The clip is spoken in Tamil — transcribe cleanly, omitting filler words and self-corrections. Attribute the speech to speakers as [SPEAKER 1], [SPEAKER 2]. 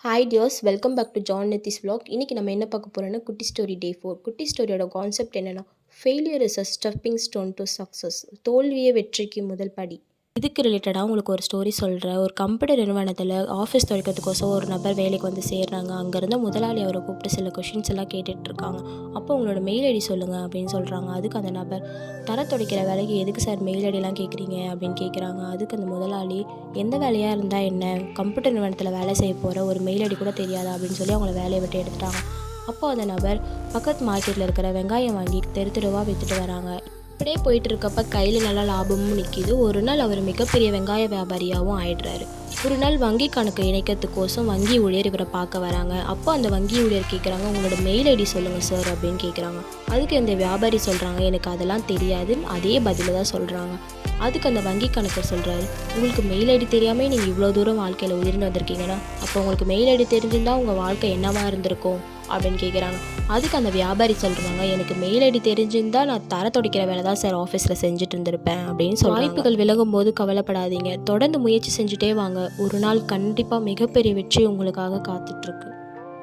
[SPEAKER 1] Hi dears, welcome back to John Nithis vlog. இன்றைக்கி நம்ம என்ன பார்க்க போகிறோன்னா குட்டி ஸ்டோரி டே 4. குட்டி ஸ்டோரியோட கான்செப்ட் என்னென்னா, failure is a stepping stone to success. தோல்வியே வெற்றிக்கு முதல் படி. இதுக்கு ரிலேட்டடாக உங்களுக்கு ஒரு ஸ்டோரி சொல்கிறேன். ஒரு கம்ப்யூட்டர் நிறுவனத்தில் ஆஃபீஸ் துடைக்கிறதுக்கோசம் ஒரு நபர் வேலைக்கு வந்து சேர்றாங்க. அங்கேருந்து முதலாளி அவரை கூப்பிட்டு சில கொஷின்ஸ் எல்லாம் கேட்டுட்ருக்காங்க. அப்போ உங்களோட மெயில் ஐடி சொல்லுங்கள் அப்படின்னு சொல்கிறாங்க. அதுக்கு அந்த நபர், தர துடைக்கிற வேலைக்கு எதுக்கு சார் மெயில் ஐடிலாம் கேட்குறீங்க அப்படின்னு கேட்குறாங்க. அதுக்கு அந்த முதலாளி, எந்த வேலையாக இருந்தால் என்ன, கம்ப்யூட்டர் நிறுவனத்தில் வேலை செய்ய போகிற ஒரு மெயில் ஐடி கூட தெரியாதா அப்படின்னு சொல்லி அவங்கள வேலையை விட்டு எடுத்துட்டாங்க. அப்போ அந்த நபர் பக்கத்து மார்க்கெட்டில் இருக்கிற வெங்காயம் வாங்கி தெருவாக விற்றுட்டு வராங்க. இப்படியே போயிட்டு இருக்கப்ப கையில் நல்லா லாபமும் நிற்கிது. ஒரு நாள் அவர் மிகப்பெரிய வெங்காய வியாபாரியாகவும் ஆயிடுறாரு. ஒரு நாள் வங்கி கணக்கு இணைக்கிறதுக்கோசம் வங்கி ஊழியர் இவரை பார்க்க வராங்க. அப்போ அந்த வங்கி ஊழியர் கேட்குறாங்க, உங்களோட மெயில் ஐடி சொல்லுங்கள் சார் அப்படின்னு கேட்குறாங்க. அதுக்கு அந்த வியாபாரி சொல்கிறாங்க, எனக்கு அதெல்லாம் தெரியாதுன்னு அதே பதில தான் சொல்கிறாங்க. அதுக்கு அந்த வங்கி கணக்கர் சொல்கிறாரு, உங்களுக்கு மெயில் ஐடி தெரியாமல் நீங்கள் இவ்வளோ தூரம் வாழ்க்கையில் உயிர்ந்து வந்திருக்கீங்கன்னா அப்போ உங்களுக்கு மெயில் ஐடி தெரிஞ்சிருந்தால் உங்கள் வாழ்க்கை என்னவாக இருந்திருக்கும் அப்படின்னு கேட்குறாங்க. அதுக்கு அந்த வியாபாரி சொல்கிறாங்க, எனக்கு மெயில் ஐடி தெரிஞ்சிருந்தால் நான் தர துடைக்கிற வேலை தான் சார் ஆஃபீஸில் செஞ்சுட்டு இருந்திருப்பேன் அப்படின்னு சொல்லி. வாய்ப்புகள் விலகும் போது கவலைப்படாதீங்க, தொடர்ந்து முயற்சி செஞ்சுட்டே வாங்க. ஒரு நாள் கண்டிப்பாக மிகப்பெரிய வெற்றி உங்களுக்காக காத்துட்ருக்கு.